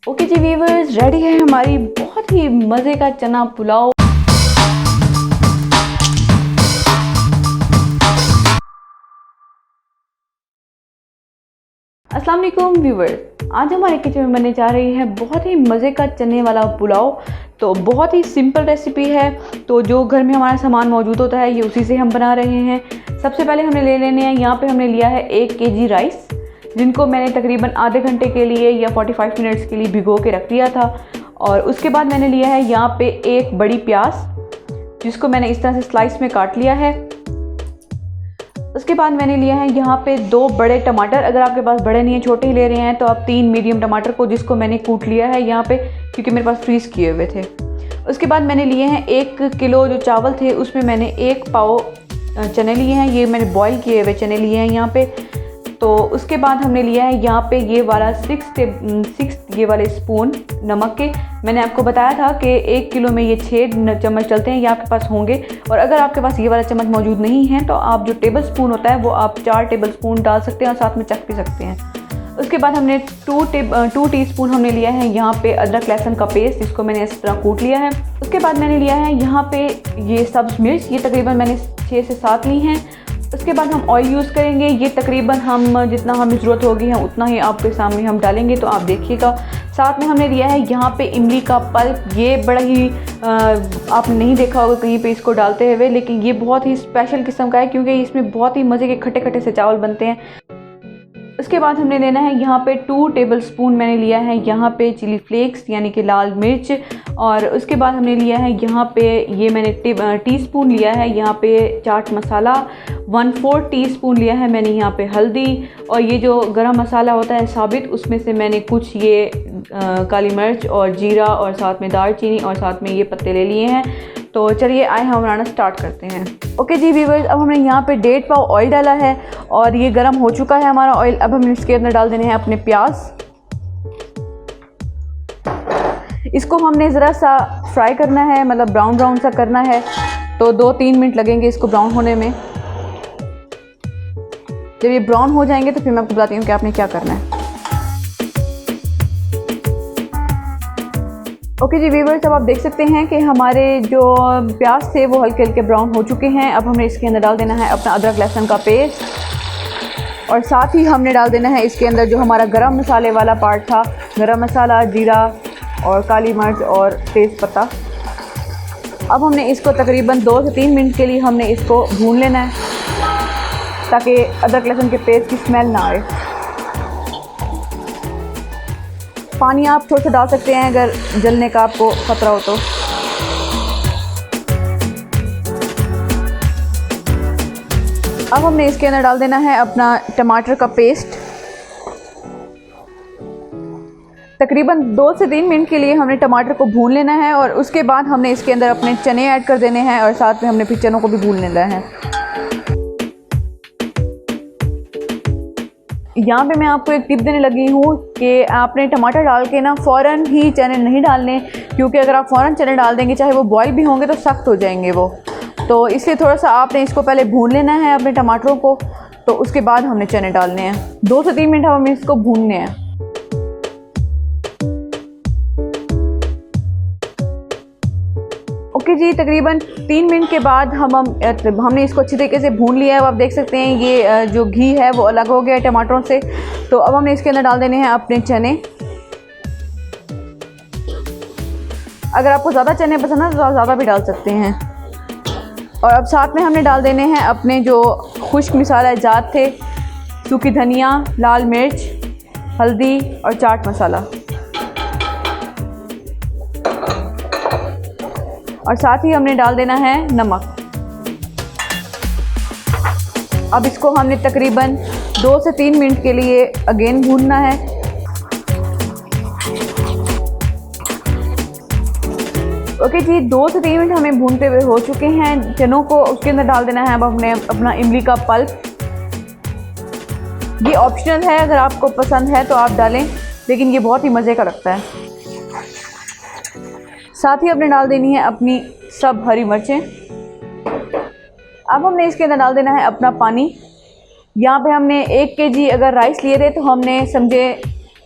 Okay जी viewers, ready है हमारी बहुत ही मज़े का चना पुलाव। अस्सलाम वालेकुम व्यूअर्स, आज हमारे किचन में बनने जा रही है बहुत ही मज़े का चने वाला पुलाव। तो बहुत ही सिंपल रेसिपी है, तो जो घर में हमारा सामान मौजूद होता है ये उसी से हम बना रहे हैं। सबसे पहले हमने ले लेने हैं, यहाँ पे हमने लिया है 1 केजी राइस, जिनको मैंने तकरीबन आधे घंटे के लिए या 45 मिनट्स के लिए भिगो के रख दिया था। और उसके बाद मैंने लिया है यहाँ पे 1 बड़ी प्याज, जिसको मैंने इस तरह से स्लाइस में काट लिया है। उसके बाद मैंने लिया है यहाँ पे 2 बड़े टमाटर, अगर आपके पास बड़े नहीं है छोटे ही ले रहे हैं तो आप 3 मीडियम टमाटर को, जिसको मैंने कूट लिया है यहाँ पे, क्योंकि मेरे पास फ्रीज़ किए हुए थे। उसके बाद मैंने लिए हैं 1 किलो जो चावल थे, उसमें मैंने 1 पाव चने लिए हैं, ये मैंने बॉईल किए हुए चने लिए हैं यहाँ पे। तो उसके बाद हमने लिया है यहाँ पे ये वाला 6 ये वाले स्पून नमक के। मैंने आपको बताया था कि 1 किलो में ये 6 चम्मच चलते हैं, ये आपके पास होंगे। और अगर आपके पास ये वाला चम्मच मौजूद नहीं है तो आप जो टेबल स्पून होता है वो आप 4 टेबल स्पून डाल सकते हैं और साथ में चख भी सकते हैं। उसके बाद हमने 2 टीस्पून हमने लिया है यहाँ पे अदरक लहसुन का पेस्ट, जिसको मैंने इस तरह कूट लिया है। उसके बाद मैंने लिया है यहाँ पे ये सब्ज़ मिर्च, ये तकरीबन मैंने 6 से 7 ली हैं। उसके बाद हम ऑयल यूज़ करेंगे, ये तकरीबन हम जितना हमें ज़रूरत होगी हम उतना ही आपके सामने हम डालेंगे, तो आप देखिएगा। साथ में हमने लिया है यहाँ पे इमली का पल्प, ये बड़ा ही आपने नहीं देखा होगा कहीं पे इसको डालते हुए, लेकिन ये बहुत ही स्पेशल किस्म का है क्योंकि इसमें बहुत ही मज़े के खट्टे खट्टे से चावल बनते हैं। उसके बाद हमने लेना है यहाँ पे 2 टेबल स्पून मैंने लिया है यहाँ पे चिली फ्लेक्स, यानी कि लाल मिर्च। और उसके बाद हमने लिया है यहाँ पे ये मैंने टीस्पून लिया है यहाँ पे चाट मसाला, 1/4 टीस्पून लिया है मैंने यहाँ पे हल्दी। और ये जो गरम मसाला होता है साबित, उसमें से मैंने कुछ ये काली मिर्च और जीरा और साथ में दालचीनी और साथ में ये पत्ते ले लिए हैं। तो चलिए आए हम बनाना स्टार्ट करते हैं। ओके जी व्यूअर्स, अब हमने यहाँ पे 1.5 पाव ऑयल डाला है और ये गर्म हो चुका है हमारा ऑयल। अब हम इसके अंदर डाल देने हैं अपने प्याज। इसको हमने ज़रा सा फ्राई करना है, मतलब ब्राउन ब्राउन सा करना है, तो 2-3 मिनट लगेंगे इसको ब्राउन होने में। जब ये ब्राउन हो जाएंगे तो फिर मैं आपको बताती हूँ कि आपने क्या करना है। ओके जी व्यूअर्स, अब आप देख सकते हैं कि हमारे जो प्याज थे वो हल्के हल्के ब्राउन हो चुके हैं। अब हमने इसके अंदर डाल देना है अपना अदरक लहसुन का पेस्ट, और साथ ही हमने डाल देना है इसके अंदर जो हमारा गरम मसाले वाला पार्ट था, गरम मसाला, जीरा और काली मिर्च और तेज़पत्ता। अब हमने इसको तकरीबन 2 से 3 मिनट के लिए हमने इसको भून लेना है, ताकि अदरक लहसुन के पेस्ट की स्मेल ना आए। पानी आप थोड़ा सा डाल सकते हैं अगर जलने का आपको खतरा हो तो। अब हमने इसके अंदर डाल देना है अपना टमाटर का पेस्ट। तकरीबन 2 से 3 मिनट के लिए हमने टमाटर को भून लेना है, और उसके बाद हमने इसके अंदर अपने चने ऐड कर देने हैं और साथ में हमने फिर चनों को भी भून लेना है। यहाँ पे मैं आपको एक टिप देने लगी हूँ कि आपने टमाटर डाल के ना फ़ौरन ही चने नहीं डालने, क्योंकि अगर आप फ़ौरन चने डाल देंगे, चाहे वो बॉयल भी होंगे, तो सख्त हो जाएंगे वो। तो इसलिए थोड़ा सा आपने इसको पहले भून लेना है अपने टमाटरों को, तो उसके बाद हमने चने डालने हैं। 2 से 3 मिनट हमें इसको भूनने हैं। ओके जी, तकरीबन 3 मिनट के बाद हमने इसको अच्छी तरीके से भून लिया है। अब आप देख सकते हैं ये जो घी है वो अलग हो गया है टमाटरों से। तो अब हमने इसके अंदर डाल देने हैं अपने चने। अगर आपको ज़्यादा चने पसंद है तो ज़्यादा भी डाल सकते हैं। और अब साथ में हमने डाल देने हैं अपने जो खुश्क मसाला जात थे, सूखी धनिया, लाल मिर्च, हल्दी और चाट मसाला, और साथ ही हमने डाल देना है नमक। अब इसको हमने तकरीबन 2 से 3 मिनट के लिए अगेन भूनना है। ओके जी, 2 से 3 मिनट हमें भूनते हुए हो चुके हैं चनों को। उसके अंदर डाल देना है अब हमने अपना इमली का पल्प। ये ऑप्शनल है, अगर आपको पसंद है तो आप डालें, लेकिन ये बहुत ही मज़े का लगता है। साथ ही हमने डाल देनी है अपनी सब हरी मिर्चें। अब हमने इसके अंदर डाल देना है अपना पानी। यहाँ पे हमने 1 केजी अगर राइस लिए थे तो हमने समझे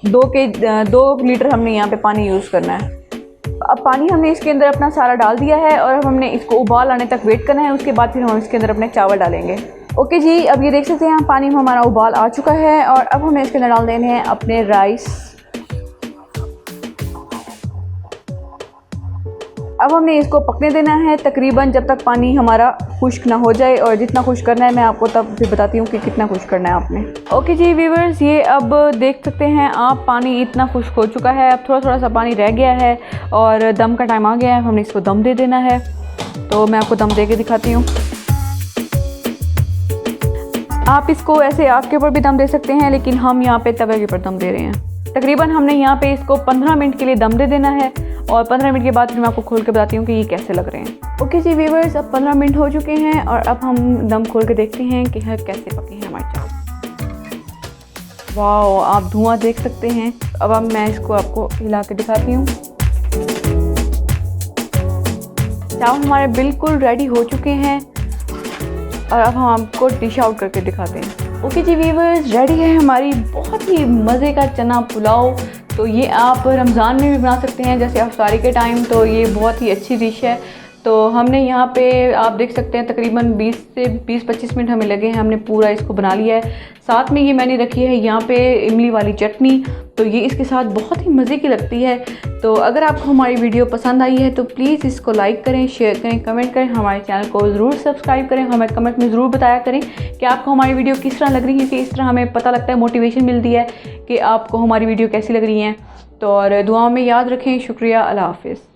2 लीटर हमने यहाँ पे पानी यूज़ करना है। अब पानी हमने इसके अंदर अपना सारा डाल दिया है और अब हमने इसको उबाल आने तक वेट करना है। उसके बाद फिर हम इसके अंदर अपने चावल डालेंगे। ओके जी, अब ये देख सकते हैं पानी में हमारा उबाल आ चुका है और अब हमें इसके अंदर डाल देने हैं अपने राइस। अब हमने इसको पकने देना है तकरीबन जब तक पानी हमारा खुश्क ना हो जाए, और जितना खुश्क करना है मैं आपको तब भी बताती हूँ कि कितना खुश्क करना है आपने। ओके जी व्यूअर्स, ये अब देख सकते हैं आप पानी इतना खुश्क हो चुका है। अब थोड़ा थोड़ा सा पानी रह गया है और दम का टाइम आ गया है। हमने इसको दम दे देना है, तो मैं आपको दम दे के दिखाती हूँ। आप इसको ऐसे आग के ऊपर भी दम दे सकते हैं, लेकिन हम यहाँ पे तवे के ऊपर दम दे रहे हैं। तकरीबन हमने यहाँ पे इसको 15 मिनट के लिए दम दे देना है और 15 मिनट के बाद फिर मैं आपको खोल के बताती हूँ कि ये कैसे लग रहे हैं। ओके जी व्यूअर्स, अब 15 मिनट हो चुके हैं और अब हम दम खोल के देखते हैं कि कैसे पके हैं हमारे चावल। वाह, आप धुआं देख सकते हैं। अब मैं इसको आपको हिला के दिखाती हूँ। चावल हमारे बिल्कुल रेडी हो चुके हैं और अब हम आपको डिश आउट करके दिखाते हैं। ओके जी व्यूअर्स, रेडी है हमारी बहुत ही मज़े का चना पुलाव। तो ये आप रमज़ान में भी बना सकते हैं, जैसे अफ्तारी के टाइम, तो ये बहुत ही अच्छी डिश है। तो हमने यहाँ पे आप देख सकते हैं तकरीबन 20 से 20-25 मिनट हमें लगे हैं। हमने पूरा इसको बना लिया है। साथ में ये मैंने रखी है यहाँ पे इमली वाली चटनी, तो ये इसके साथ बहुत ही मज़े की लगती है। तो अगर आपको हमारी वीडियो पसंद आई है तो प्लीज़ इसको लाइक करें, शेयर करें, कमेंट करें। हमारे चैनल को ज़रूर सब्सक्राइब करें। हमें कमेंट में ज़रूर बताया करें कि आपको हमारी वीडियो किस तरह लग रही है, कि इस तरह हमें पता लगता है, मोटिवेशन मिलती है कि आपको हमारी वीडियो कैसी लग रही हैं। तो और दुआओं में याद रखें। शुक्रिया, अल्लाह हाफ़िज़।